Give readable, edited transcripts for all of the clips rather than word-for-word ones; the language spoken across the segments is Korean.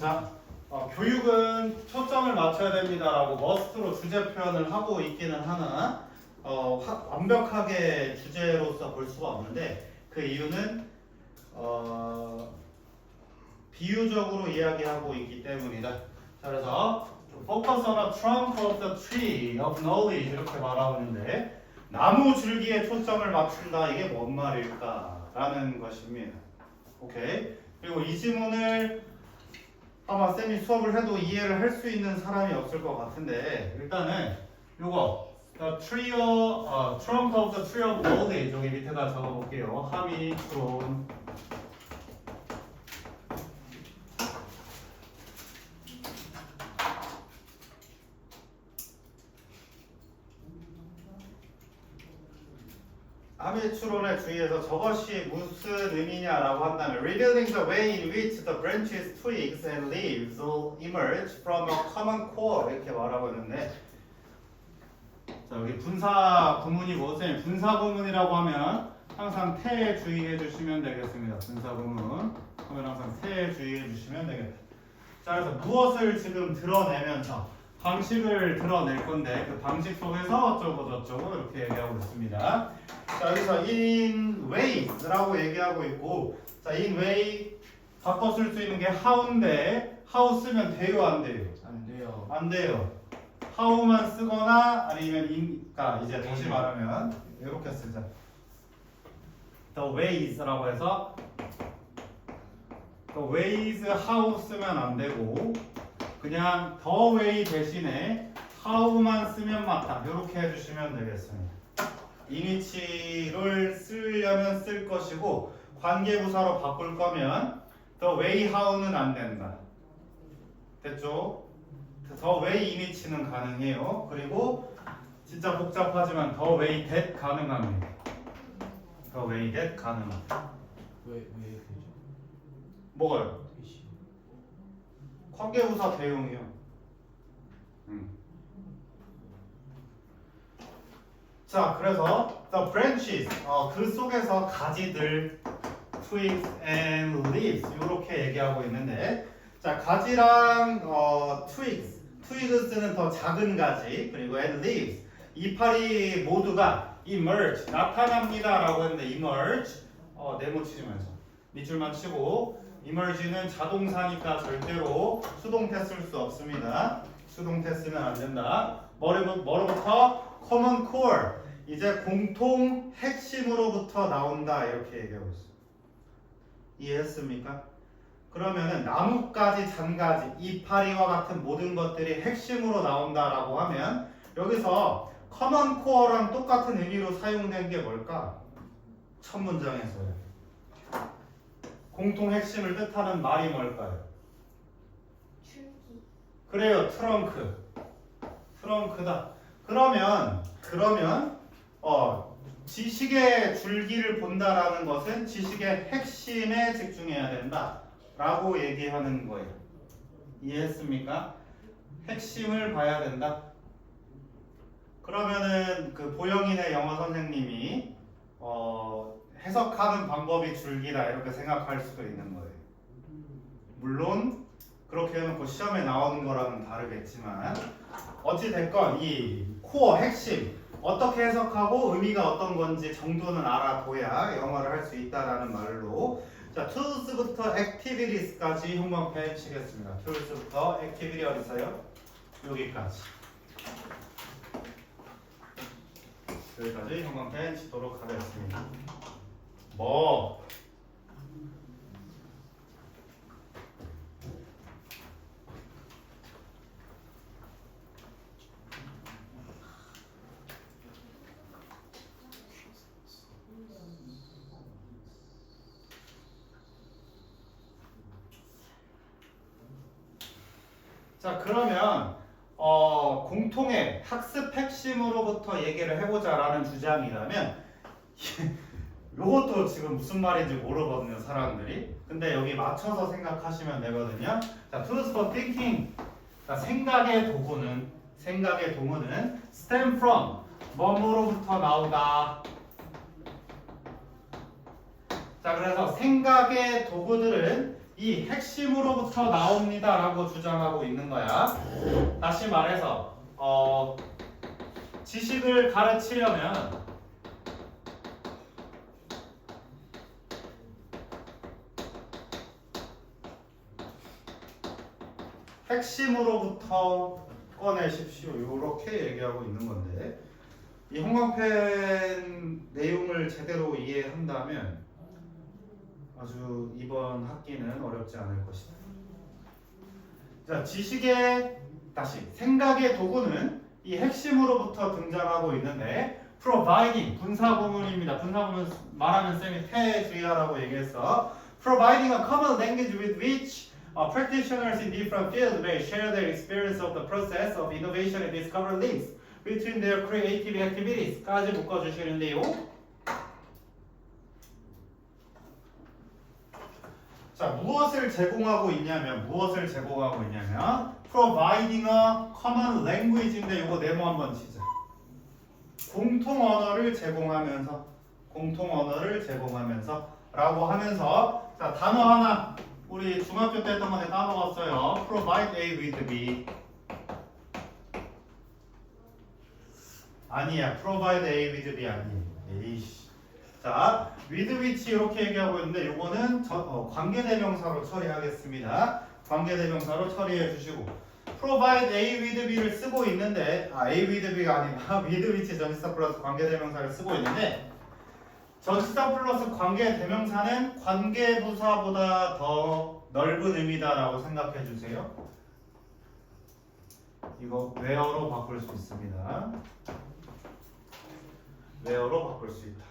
자, 교육은 초점을 맞춰야 됩니다라고 머스트로 주제 표현을 하고 있기는 하나 완벽하게 주제로서 볼 수가 없는데 그 이유는 비유적으로 이야기하고 있기 때문이다. 자, 그래서 focus on a trunk of the tree of knowledge 이렇게 말하고 있는데 나무 줄기에 초점을 맞춘다 이게 뭔 말일까라는 것입니다. 오케이. 그리고 이 지문을 아마 쌤이 수업을 해도 이해를 할 수 있는 사람이 없을 것 같은데 일단은 요거 the trunk of the tree of knowledge 여기 밑에다 적어볼게요. 함이 추론 함의 추론에 주의해서 저것이 무슨 의미냐라고 한다면 revealing the way in which the branches, twigs, and leaves all emerge from a common core 이렇게 말하고 있는데 자 여기 분사 구문이 뭐지? 분사 구문이라고 하면 항상 태에 주의해 주시면 되겠습니다. 분사 구문 하면 항상 태에 주의해 주시면 되겠다. 자 그래서 무엇을 지금 드러내면서 방식을 드러낼 건데 그 방식 속에서 어쩌고 저쩌고 이렇게 얘기하고 있습니다. 자 여기서 in ways라고 얘기하고 있고 자 in way 바꿔 쓸 수 있는 게 how인데 how 쓰면 돼요 안 돼요? 안 돼요. 안 돼요. how만 쓰거나 아니면 in가 이제 다시 말하면 이렇게 쓰자. the ways라고 해서 the ways how 쓰면 안 되고 그냥 the way 대신에 how만 쓰면 맞다. 이렇게 해주시면 되겠습니다. 이니치를 쓰려면 쓸 것이고 관계부사로 바꿀 거면 the way how는 안 된다. 됐죠? the way 이니치는 가능해요. 그리고 진짜 복잡하지만 the way that 가능합니다. the way that 가능합니다. 왜 되죠? 뭐가요? 관계부사 대용이요. 자, 그래서 the branches, 그 속에서 가지들, twigs and leaves 이렇게 얘기하고 있는데, 자 가지랑 twigs는 더 작은 가지, 그리고 and leaves 이파리 모두가 emerge 나타납니다라고 했는데 emerge 네모 치지 마세요. 밑줄만 치고 emerge는 자동사니까 절대로 수동태 쓸 수 없습니다. 수동태 쓰면 안 된다. 뭐로부터? common core 이제 공통 핵심으로부터 나온다 이렇게 얘기하고 있어요. 이해했습니까? 그러면은 나뭇가지, 잔가지, 이파리와 같은 모든 것들이 핵심으로 나온다라고 하면 여기서 common core랑 똑같은 의미로 사용된 게 뭘까? 첫 문장에서요. 공통 핵심을 뜻하는 말이 뭘까요? 줄기. 그래요, 트렁크다. 그러면 지식의 줄기를 본다라는 것은 지식의 핵심에 집중해야 된다라고 얘기하는 거예요. 이해했습니까? 핵심을 봐야 된다. 그러면은 그 보영인의 영어 선생님이 해석하는 방법이 줄기다 이렇게 생각할 수도 있는 거예요. 물론 그렇게 해놓고 시험에 나오는 거랑은 다르겠지만 어찌 됐건 이 코어 핵심 어떻게 해석하고 의미가 어떤 건지 정도는 알아둬야 영어를 할 수 있다라는 말로 자 tools부터 activities까지 형광펜 치겠습니다. tools부터 activity 어디 있어요? 여기까지 형광펜 치도록 하겠습니다. 자 그러면 공통의 학습 핵심으로부터 얘기를 해보자라는 주장이라면 이것도 지금 무슨 말인지 모르거든요 사람들이. 근데 여기 맞춰서 생각하시면 되거든요. 자 tools for thinking 자, 생각의 도구는 stem from 뭐뭐로부터 나오다. 자 그래서 생각의 도구들은 이 핵심으로부터 나옵니다라고 주장하고 있는 거야. 다시 말해서 지식을 가르치려면 핵심으로부터 꺼내십시오. 이렇게 얘기하고 있는 건데 이 형광펜 내용을 제대로 이해한다면 아주 이번 학기는 어렵지 않을 것이다. 자, 지식의 다시 생각의 도구는 이 핵심으로부터 등장하고 있는데 providing 분사구문입니다. 분사구문 말하면 쌤이 폐주의하라고 얘기했어. Providing a common language with which practitioners in different fields may share their experience of the process of innovation and discover links between their creative activities 까지 묶어주시는데요. 자, 무엇을 제공하고 있냐면 providing a common language인데 이거 네모 한번 치자. 공통 언어를 제공하면서 라고 하면서 자, 단어 하나 우리 중학교 때 했던 건데 까먹었어요. provide A with B. 아니야. provide A with B 아니에요. 에이씨. 자, with which 이렇게 얘기하고 있는데 요거는 관계대명사로 처리하겠습니다. 관계대명사로 처리해 주시고 provide A with B를 쓰고 있는데 A with B가 아니라 with which 전치사 플러스 관계대명사를 쓰고 있는데 전치사 플러스 관계대명사는 관계부사보다 더 넓은 의미다라고 생각해 주세요. 이거 where로 바꿀 수 있습니다. where로 바꿀 수 있다.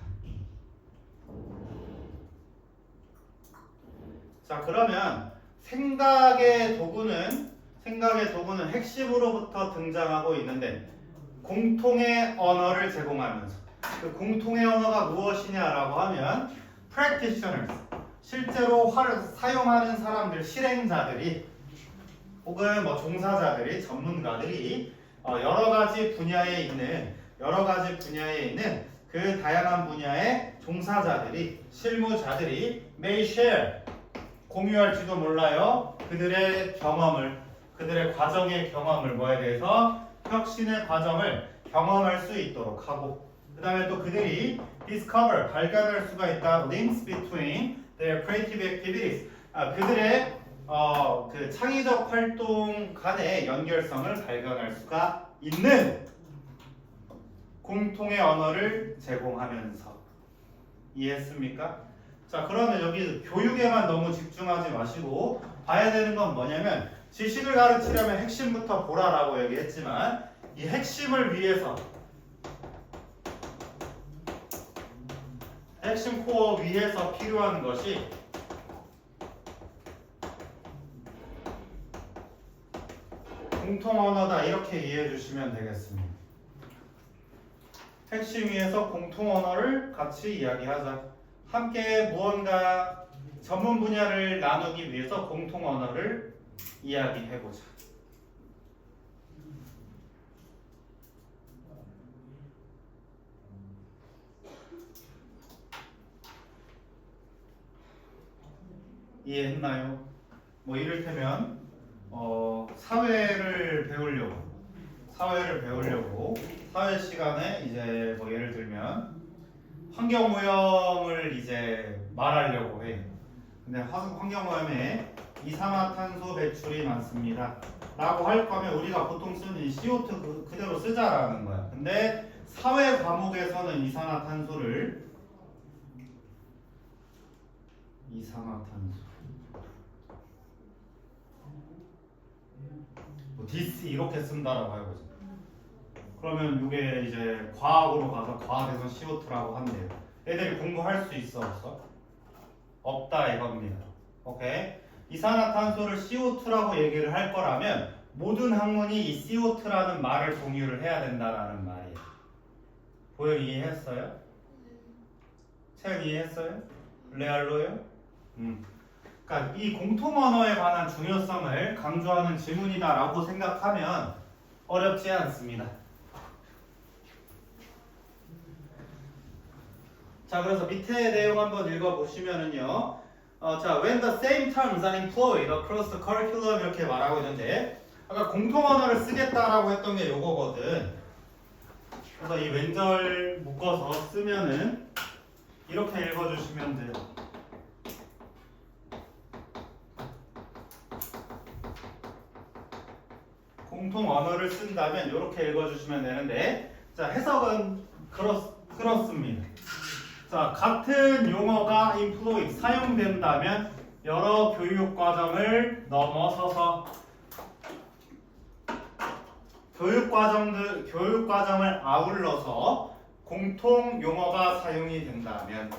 자, 그러면 생각의 도구는 핵심으로부터 등장하고 있는데 공통의 언어를 제공하면서 그 공통의 언어가 무엇이냐라고 하면 practitioners 실제로 화를 사용하는 사람들 실행자들이 혹은 뭐 종사자들이 전문가들이 여러 가지 분야에 있는 그 다양한 분야의 종사자들이 실무자들이 may share 공유할지도 몰라요. 그들의 과정의 경험을 뭐에 대해서 혁신의 과정을 경험할 수 있도록 하고 그 다음에 또 그들이 discover 발견할 수가 있다. links between their creative activities 그들의 그 창의적 활동 간의 연결성을 발견할 수가 있는 공통의 언어를 제공하면서 이해했습니까? 자, 그러면 여기 교육에만 너무 집중하지 마시고 봐야 되는 건 뭐냐면 지식을 가르치려면 핵심부터 보라라고 얘기했지만 이 핵심을 위해서 핵심 코어 위에서 필요한 것이 공통 언어다 이렇게 이해해 주시면 되겠습니다. 핵심 위에서 공통 언어를 같이 이야기하자. 함께 무언가 전문 분야를 나누기 위해서 공통 언어를 이야기해보자. 이해했나요? 뭐 이를테면 사회를 배우려고 사회 시간에 이제 뭐 예를 들면 환경오염을 이제 말하려고 해. 근데 환경오염에 이산화탄소 배출이 많습니다. 라고 할 거면 우리가 보통 쓰는 이 CO2 그대로 쓰자라는 거야. 근데 사회 과목에서는 이산화탄소 뭐 디스 이렇게 쓴다라고 해보자. 그러면 이게 이제 과학으로 가서 과학에서 CO2라고 한대요. 애들이 공부할 수 있어 없어? 없다 이겁니다. 오케이? 이산화탄소를 CO2라고 얘기를 할 거라면 모든 학문이 이 CO2라는 말을 공유를 해야 된다라는 말이에요. 보여 이해했어요? 책 이해했어요? 레알로요? 그러니까 이 공통 언어에 관한 중요성을 강조하는 지문이다라고 생각하면 어렵지 않습니다. 자, 그래서 밑에 내용 한번 읽어보시면은요. 자, when the same terms are employed across the curriculum 이렇게 말하고 있는데 아까 공통 언어를 쓰겠다라고 했던 게 요거거든. 그래서 이 왼절 묶어서 쓰면은 이렇게 읽어주시면 돼요. 공통 언어를 쓴다면 이렇게 읽어주시면 되는데 자 해석은 그렇습니다. 자 같은 용어가 employed 사용된다면 여러 교육 과정을 넘어서서 교육 과정을 아울러서 공통 용어가 사용이 된다면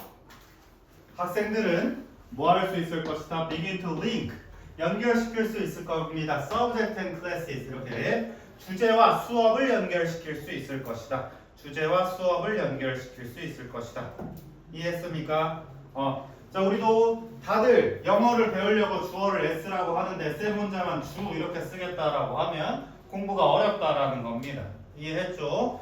학생들은 뭐 할 수 있을 것이다? begin to link 연결시킬 수 있을 겁니다. subject and classes 이렇게 주제와 수업을 연결시킬 수 있을 것이다. 주제와 수업을 연결시킬 수 있을 것이다. 이해했습니까? 자 우리도 다들 영어를 배우려고 주어를 s라고 하는데 세 문제만 주 이렇게 쓰겠다라고 하면 공부가 어렵다라는 겁니다. 이해했죠?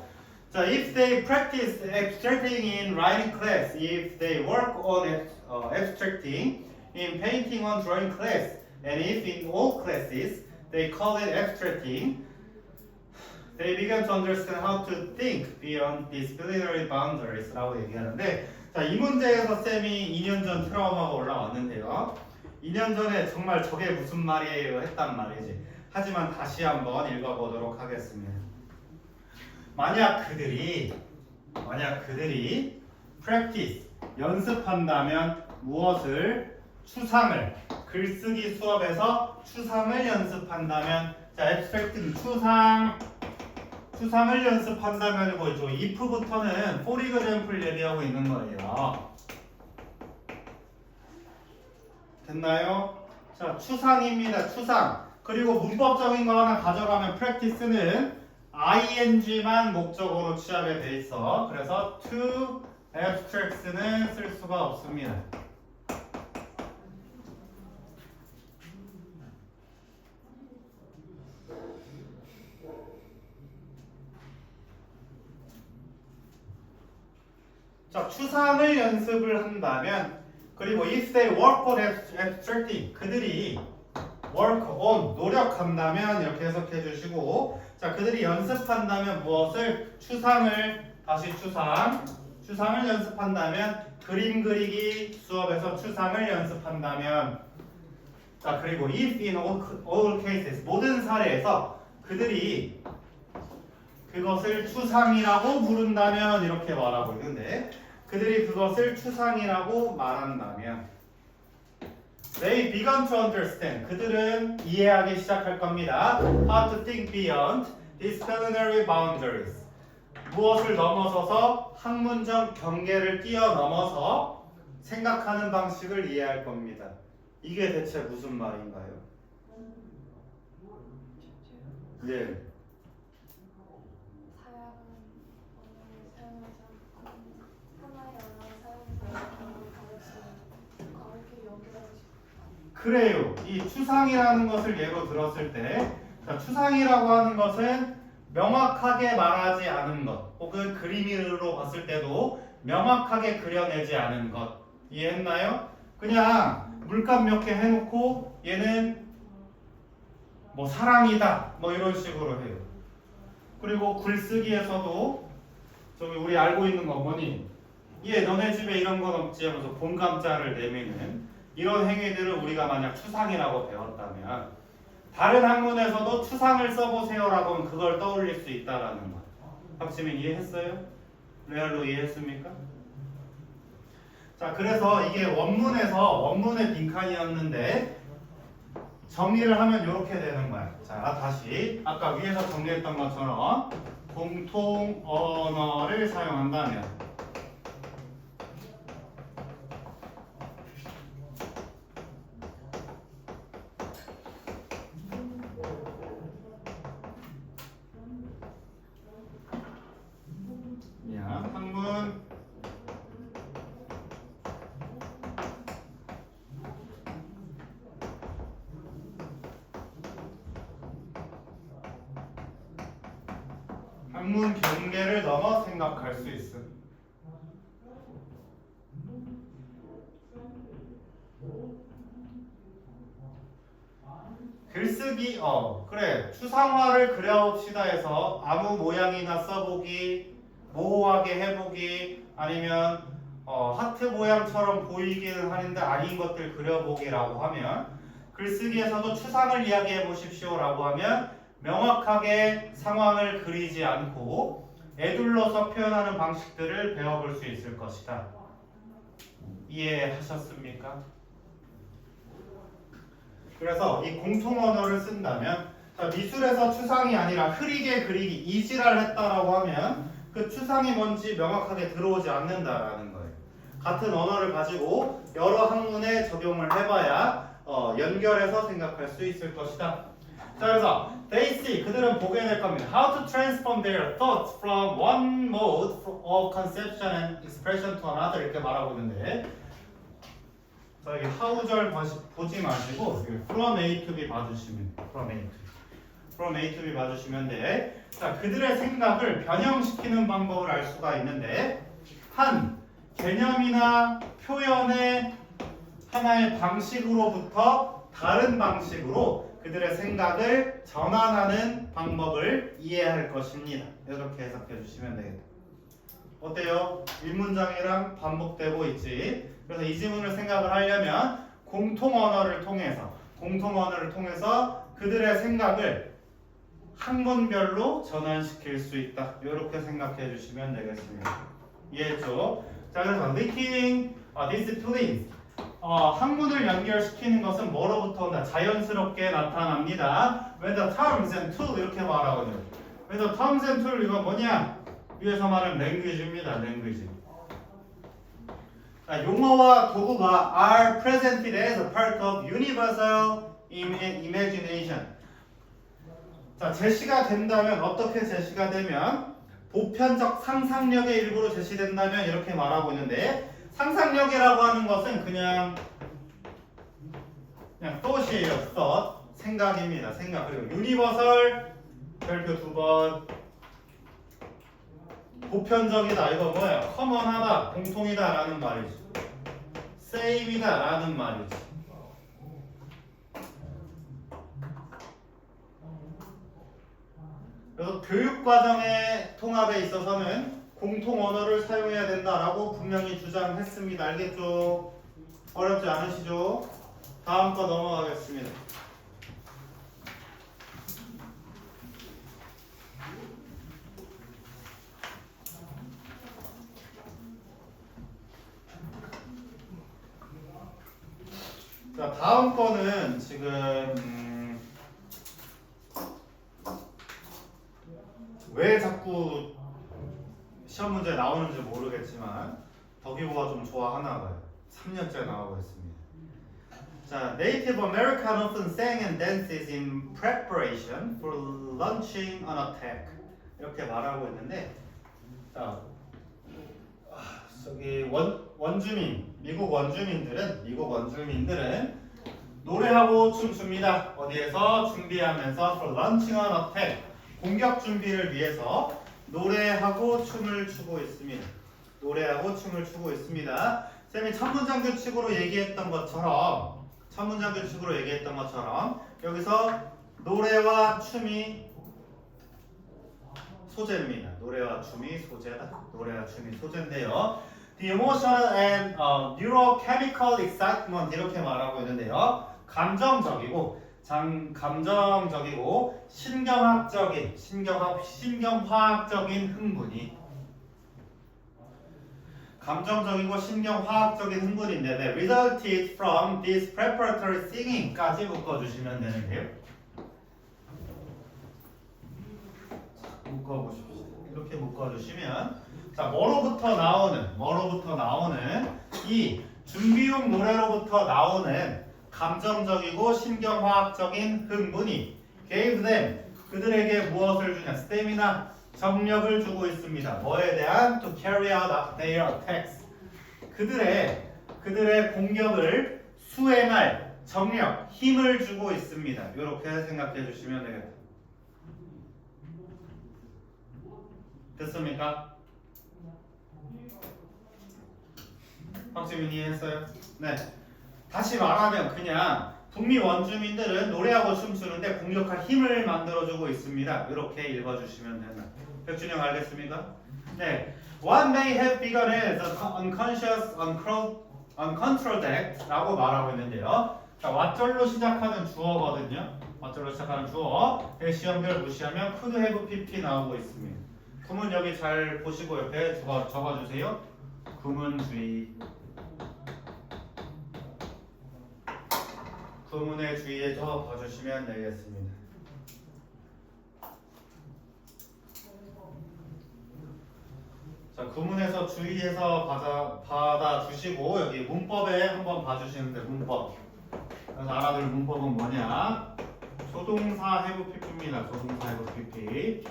자, if they practice abstracting in writing class, if they work on abstracting in painting on drawing class, and if in all classes they call it abstracting, they begin to understand how to think beyond disciplinary boundaries라고 얘기하는데, 자, 이 문제에서 쌤이 2년 전 트라우마가 올라왔는데요. 2년 전에 정말 저게 무슨 말이에요 했단 말이지. 하지만 다시 한번 읽어보도록 하겠습니다. 만약 그들이 practice 연습한다면 무엇을 추상을 글쓰기 수업에서 추상을 연습한다면 자 abstracting 추상을 연습한다면 뭐죠? if부터는 for example 얘기하고 있는 거예요. 됐나요? 자 추상입니다. 추상. 그리고 문법적인 거 하나 가져가면 practice는 ing만 목적으로 취합이 돼 있어. 그래서 to abstract는 쓸 수가 없습니다. 자, 추상을 연습을 한다면 그리고 if they work on abstracting 그들이 work on 노력한다면 이렇게 해석해 주시고 자 그들이 연습한다면 무엇을 추상을 다시 추상을 연습한다면 그림 그리기 수업에서 추상을 연습한다면 자 그리고 if in all cases 모든 사례에서 그들이 그것을 추상이라고 부른다면 이렇게 말하고 있는데 그들이 그것을 추상이라고 말한다면 They began to understand. 그들은 이해하기 시작할 겁니다. How to think beyond disciplinary boundaries. 무엇을 넘어서서 학문적 경계를 뛰어넘어서 생각하는 방식을 이해할 겁니다. 이게 대체 무슨 말인가요? 예. 그래요. 이 추상이라는 것을 예로 들었을 때 자, 추상이라고 하는 것은 명확하게 말하지 않은 것 혹은 그림으로 봤을 때도 명확하게 그려내지 않은 것 이해했나요? 그냥 물감 몇 개 해놓고 얘는 뭐 사랑이다 뭐 이런 식으로 해요. 그리고 글쓰기에서도 저기 우리 알고 있는 거 뭐니? 얘 너네 집에 이런 건 없지 하면서 본감자를 내미는 이런 행위들을 우리가 만약 추상이라고 배웠다면 다른 학문에서도 추상을 써보세요라고 하면 그걸 떠올릴 수 있다라는 것. 박지민 이해했어요? 레알로 이해했습니까? 자 그래서 이게 원문의 빈칸이었는데 정리를 하면 이렇게 되는 거야. 자 다시 아까 위에서 정리했던 것처럼 공통 언어를 사용한다면 학문 경계를 넘어 생각할 수 있음. 글쓰기 그래 추상화를 그려봅시다 해서 아무 모양이나 써보기 모호하게 해보기 아니면 하트 모양처럼 보이기는 하는데 아닌 것들 그려보기라고 하면 글쓰기에서도 추상을 이야기해 보십시오 라고 하면 명확하게 상황을 그리지 않고 애둘러서 표현하는 방식들을 배워볼 수 있을 것이다. 이해하셨습니까? 그래서 이 공통 언어를 쓴다면 자, 미술에서 추상이 아니라 흐리게 그리기 이지랄 했다라고 하면 그 추상이 뭔지 명확하게 들어오지 않는다라는 거예요. 같은 언어를 가지고 여러 학문에 적용을 해봐야 연결해서 생각할 수 있을 것이다. 자, 그래서 they see 그들은 보게 될 겁니다. How to transform their thoughts from one mode of conception and expression to another 이렇게 말하고 있는데 자, 여기 how절 보지 마시고 from A to B 봐주시면 돼요. from A to B 봐주시면 돼. 자, 그들의 생각을 변형시키는 방법을 알 수가 있는데 한 개념이나 표현의 하나의 방식으로부터 다른 방식으로 그들의 생각을 전환하는 방법을 이해할 것입니다. 이렇게 해석해 주시면 되겠다. 어때요? 일문장이랑 반복되고 있지? 그래서 이 지문을 생각을 하려면 공통 언어를 통해서 그들의 생각을 학문별로 전환시킬 수 있다. 이렇게 생각해 주시면 되겠습니다. 이해했죠? 자, 그래서 linking disciplines 학문을 연결시키는 것은 뭐로부터 온다? 자연스럽게 나타납니다. When the terms and tool 이렇게 말하거든요. When the terms and tool 이거 뭐냐? 위에서 말하는 language입니다. language. 자, 용어와 도구가 are presented as a part of universal imagination. 자, 제시가 된다면 어떻게 제시가 되면 보편적 상상력의 일부로 제시된다면 이렇게 말하고 있는데 상상력이라고 하는 것은 그냥 thought이에요. thought 생각입니다. 생각. 그리고 universal 별표 2번 보편적이다. 이거 뭐예요? common하다, 공통이다 라는 말이죠. same이다 라는 말이죠. 그래서 교육과정의 통합에 있어서는 공통 언어를 사용해야 된다라고 분명히 주장했습니다. 알겠죠? 어렵지 않으시죠? 다음 거 넘어가겠습니다. 자, 다음 거는 지금 왜 자꾸 시험 문제 나오는지 모르겠지만 덕이보가 좀 좋아하나 봐요. 3년째 나오고 있습니다. 자, Native American often sang and dances in preparation for launching an attack. 이렇게 말하고 있는데, 자, 저기 원주민, 미국 원주민들은 노래하고 춤춥니다. 어디에서 준비하면서 for launching an attack. 공격 준비를 위해서 노래하고 춤을 추고 있습니다. 노래하고 춤을 추고 있습니다. 쌤이 천문장 규칙으로 얘기했던 것처럼 여기서 노래와 춤이 소재입니다. 노래와 춤이 소재인데요. The emotional and neurochemical excitement 이렇게 말하고 있는데요. 감정적이고 신경화학적인 흥분이 흥분인데 네, resulted from this preparatory singing까지 묶어주시면 되는데요. 묶어보십시오. 이렇게 묶어주시면 자, 뭐로부터 나오는 이 준비용 노래로부터 나오는 감정적이고 신경화학적인 흥분이 gave them 그들에게 무엇을 주냐? stamina 정력을 주고 있습니다. 뭐에 대한 to carry out their attacks 그들의 공격을 수행할 정력, 힘을 주고 있습니다. 이렇게 생각해 주시면 되겠다. 됐습니까? 박지민 이해했어요? 네. 다시 말하면 그냥 북미 원주민들은 노래하고 춤추는데 공격할 힘을 만들어주고 있습니다. 이렇게 읽어주시면 된다. 백준영 알겠습니까? 네. What may have begun as an unconscious, uncontrolled act 라고 말하고 있는데요. 자, 왓절로 시작하는 주어거든요. 왓절로 시작하는 주어. 시험별 무시하면 could have pp 나오고 있습니다. 구문 여기 잘 보시고 옆에 적어주세요. 구문주의. 구문의 주의에 적어주시면 되겠습니다. 자, 구문에서 주의해서 받아주시고 여기 문법에 한번 봐주시는데 문법. 그래서 알아둘 문법은 뭐냐? 조동사 have pp입니다. 조동사 have pp.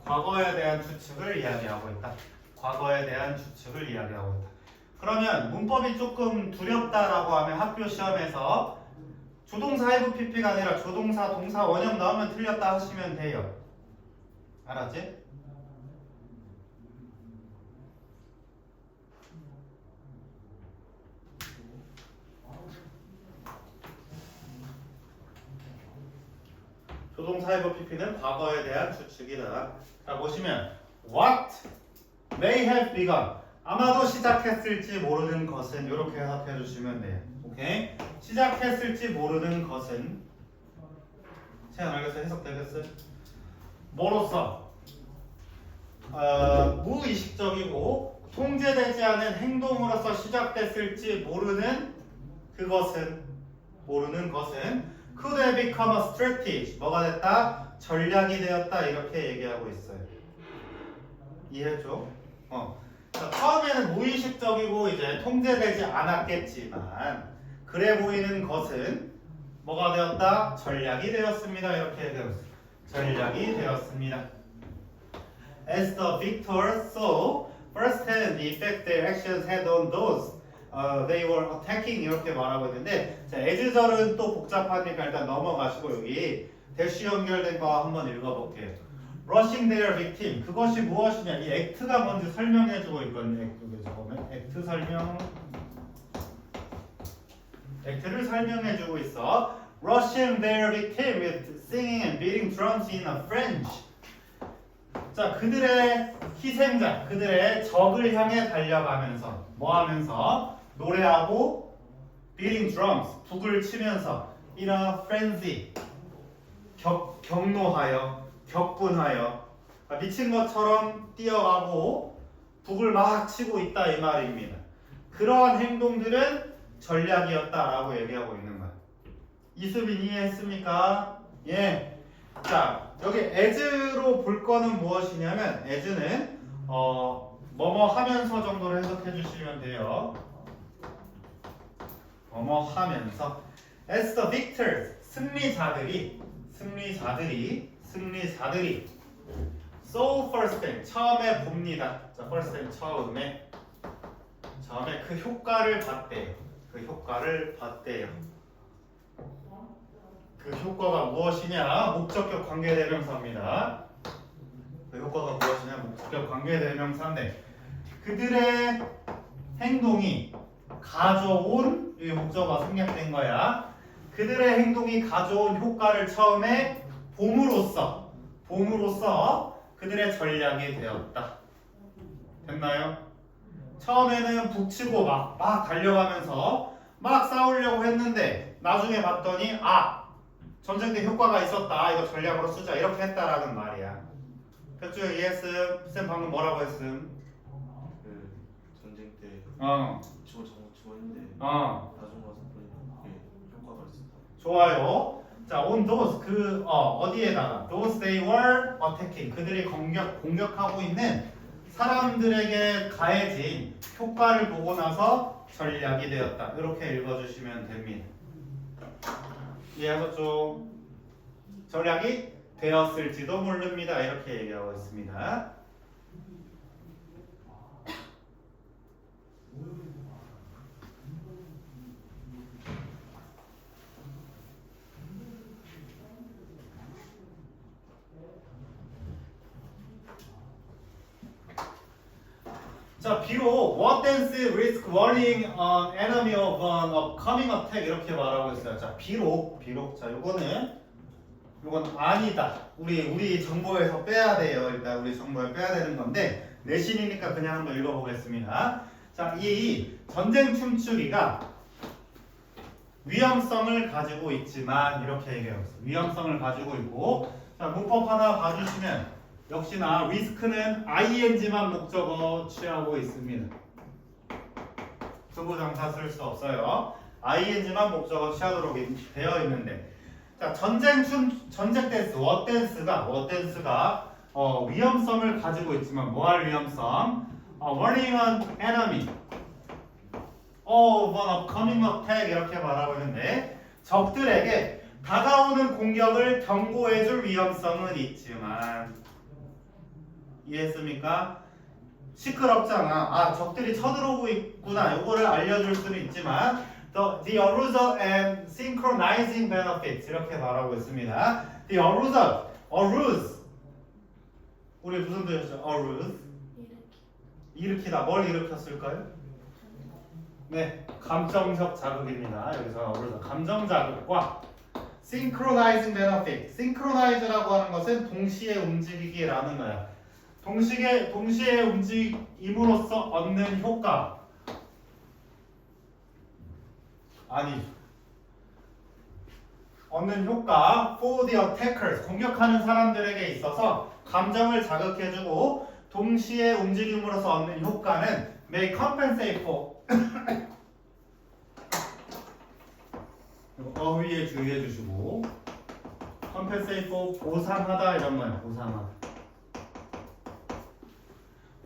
과거에 대한 추측을 이야기하고 있다. 과거에 대한 추측을 이야기하고 있다. 그러면 문법이 조금 두렵다라고 하면 학교 시험에서 조동사 have pp가 아니라 조동사 동사 원형 나오면 틀렸다 하시면 돼요. 알았지? 조동사 have pp는 과거에 대한 추측이다. 자, 보시면 What may have begun 아마도 시작했을지 모르는 것은 이렇게 해석해 주시면 돼요. 오케이? 시작했을지 모르는 것은 채연 알겠어요? 해석되겠어요? 뭐로써? 무의식적이고 통제되지 않은 행동으로서 시작됐을지 모르는 그것은 could have become a strategy 뭐가 됐다? 전략이 되었다 이렇게 얘기하고 있어요. 이해했죠? 자, 처음에는 무의식적이고 이제 통제되지 않았겠지만 그래 보이는 것은 뭐가 되었다? 전략이 되었습니다. 이렇게 얘기하고 있어요. 전략이 되었습니다. As the victors saw firsthand the effect their actions had on those they were attacking 이렇게 말하고 있는데 자, as절은 또 복잡하니까 일단 넘어가시고 여기 대시 연결된 거 한번 읽어볼게요. Rushing their victim 그것이 무엇이냐 이 act가 뭔지 설명해주고 있거든요. 여기 적으면 act 설명 act를 설명해주고 있어. Rushing their victim with singing and beating drums in a french. 자, 그들의 희생자, 그들의 적을 향해 달려가면서 뭐 하면서 노래하고 beating drums, 북을 치면서 in a frenzy, 격노하여, 격분하여 미친 것처럼 뛰어가고 북을 막 치고 있다 이 말입니다. 그러한 행동들은 전략이었다라고 얘기하고 있는 거야. 이수빈 이해했습니까? 예. 자, 여기 as로 볼 거는 무엇이냐면 as는 뭐뭐 하면서 정도로 해석해 주시면 돼요. 뭐뭐 하면서 as the victors 승리자들이 so first thing 처음에 봅니다. 자, first thing 처음에 그 효과를 봤대요. 그 효과가 무엇이냐? 목적격 관계대명사입니다. 그 효과가 무엇이냐? 목적격 관계대명사인데 그들의 행동이 가져온 이 목적어가 생략된 거야. 그들의 행동이 가져온 효과를 처음에 봄으로써 그들의 전략이 되었다. 됐나요? 처음에는 북치고 막 달려가면서 막 싸우려고 했는데 나중에 봤더니 전쟁 때 효과가 있었다. 이거 전략으로 쓰자. 이렇게 했다라는 말이야. 그쪽 이해했음? 쌤 방금 뭐라고 했음? 그 전쟁 때 죽었는데 나중 와서 보니까 그게 효과가 있었다. 좋아요. 자, on those 어디에다가 those they were attacking 그들이 공격하고 있는 사람들에게 가해진 효과를 보고 나서 전략이 되었다. 이렇게 읽어주시면 됩니다. 이해하셨죠? 전략이 되었을지도 모릅니다. 이렇게 얘기하고 있습니다. 자, 비록 what dance risk warning an enemy of an upcoming attack 이렇게 말하고 있어요. 자, 비록 자, 요건 아니다. 우리 정보에서 빼야 돼요. 일단 우리 정보에 빼야 되는 건데 내신이니까 그냥 한번 읽어보겠습니다. 자, 이 전쟁 춤추기가 위험성을 가지고 있지만 이렇게 얘기하고 있어요. 위험성을 가지고 있고, 자, 문법 하나 봐주시면 역시나 리스크는 ing만 목적어 취하고 있습니다. 투부정사 쓸 수 없어요. ing만 목적어 취하도록 되어 있는데, 자, 전쟁 댄스, what dance가 위험성을 가지고 있지만 뭐할 위험성? warning an enemy of an upcoming attack 이렇게 말하고 있는데 적들에게 다가오는 공격을 경고해줄 위험성은 있지만 이해했습니까? 시끄럽잖아. 적들이 쳐들어오고 있구나. 이거를 알려줄 수는 있지만 the arousal and synchronizing benefits 이렇게 말하고 있습니다. The arouse 우리 무슨 뜻이었죠? arouse 일으키다. 뭘 일으켰을까요? 네, 감정적 자극입니다. 여기서 arousal 감정 자극과 synchronizing benefit. synchronize라고 하는 것은 동시에 움직이기라는 거야. 동시에 움직임으로써 얻는 효과. 얻는 효과 for the attackers 공격하는 사람들에게 있어서 감정을 자극해주고 동시에 움직임으로써 얻는 효과는 may compensate for 어휘에 주의해 주시고 compensate for 보상하다 이런 거예요.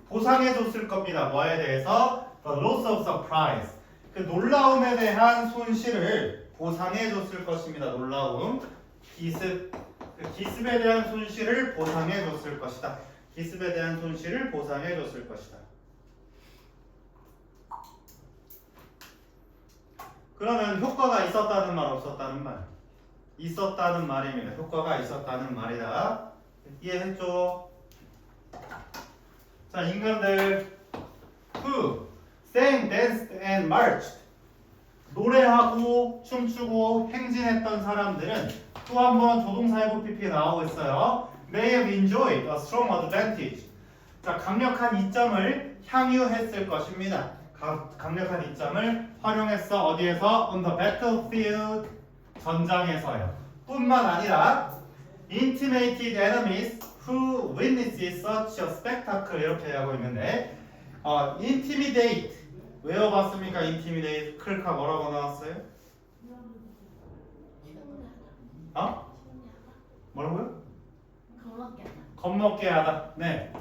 보상해 줬을 겁니다. 뭐에 대해서? The loss of surprise 그 놀라움에 대한 손실을 보상해 줬을 것입니다. 놀라움, 기습, 기습에 대한 손실을 보상해 줬을 것이다. 기습에 대한 손실을 보상해 줬을 것이다. 그러면 효과가 있었다는 말, 없었다는 말? 있었다는 말입니다. 효과가 있었다는 말이다. 이해했죠? 자, 인간들 who sang, danced and marched 노래하고 춤추고 행진했던 사람들은 또 한 번 조동사 FPP에 나오고 있어요. May have enjoyed a strong advantage. 자, 강력한 이점을 향유했을 것입니다. 강력한 이점을 활용했어. 어디에서? On the battlefield. 전장에서요. 뿐만 아니라 intimated enemies who witnessed such a spectacle 이렇게 하고 있는데 intimidate 외워봤습니까? intimidate 클카 뭐라고 나왔어요? 뭐라고요? 겁먹게 하다. 네.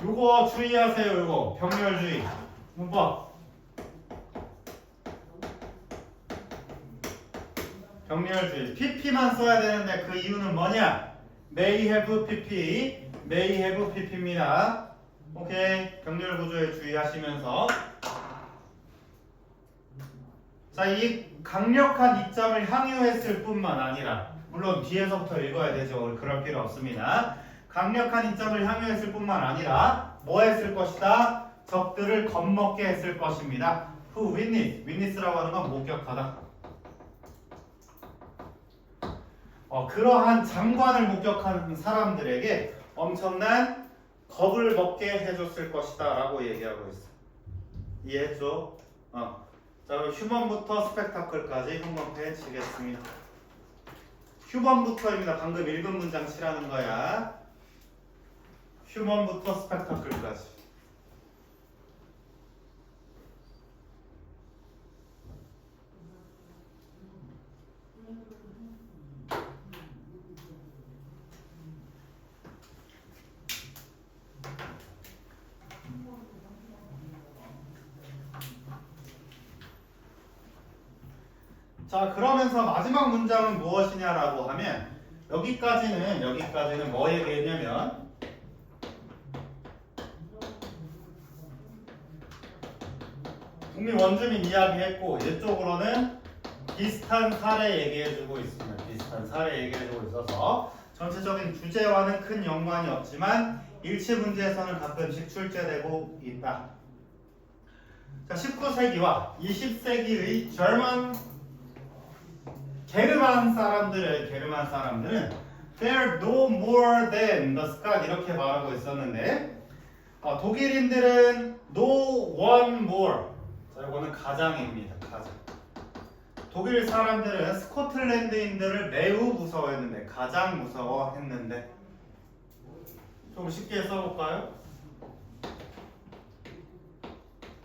요거 주의하세요. 요거 병렬주의 문법. 병렬주의. pp만 써야 되는데 그 이유는 뭐냐? may have pp입니다. 오케이. 병렬 구조에 주의하시면서 자, 이 강력한 이점을 향유했을 뿐만 아니라 물론 뒤에서부터 읽어야 되죠. 그럴 필요 없습니다. 강력한 이점을 향유했을 뿐만 아니라 뭐 했을 것이다? 적들을 겁먹게 했을 것입니다. Who witness? witness라고 하는 건 목격하다. 그러한 장관을 목격하는 사람들에게 엄청난 겁을 먹게 해줬을 것이다 라고 얘기하고 있어. 이해했죠? 자, 그럼 휴먼부터 스펙타클까지 한번 치겠습니다. 휴먼부터입니다. 방금 읽은 문장 치라는 거야. 휴먼부터 스펙타클까지. 자, 그러면서 마지막 문장은 무엇이냐라고 하면 여기까지는 뭐 얘기했냐면 북미 원주민 이야기했고 이쪽으로는 비슷한 사례 얘기해주고 있습니다. 비슷한 사례 얘기해주고 있어서 전체적인 주제와는 큰 연관이 없지만 일치 문제에서는 가끔씩 출제되고 있다. 자, 19세기와 20세기의 젊은 게르만 사람들은 they're no more than the sky 이렇게 말하고 있었는데 독일인들은 no one more. 자, 이거는 가장입니다. 가장. 독일 사람들은 스코틀랜드인들을 매우 무서워했는데 가장 무서워했는데 좀 쉽게 써볼까요?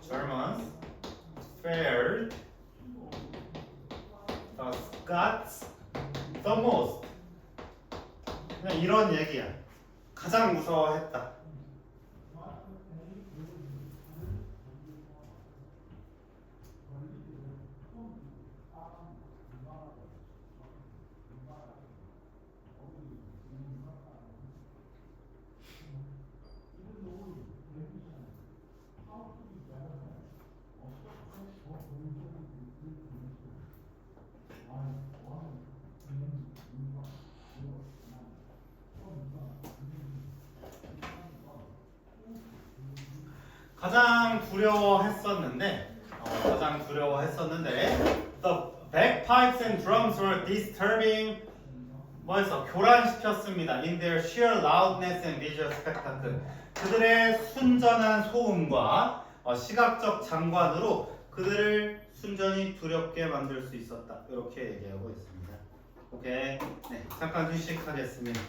Germans feared the Scots the most. 그냥 이런 얘기야. 가장 무서워했다. 가장 두려워했었는데 the bagpipes and drums were disturbing 뭐였어? 교란시켰습니다. in their sheer loudness and visual spectacle. 그들의 순전한 소음과 시각적 장관으로 그들을 순전히 두렵게 만들 수 있었다. 이렇게 얘기하고 있습니다. 오케이. 네, 잠깐 휴식하겠습니다.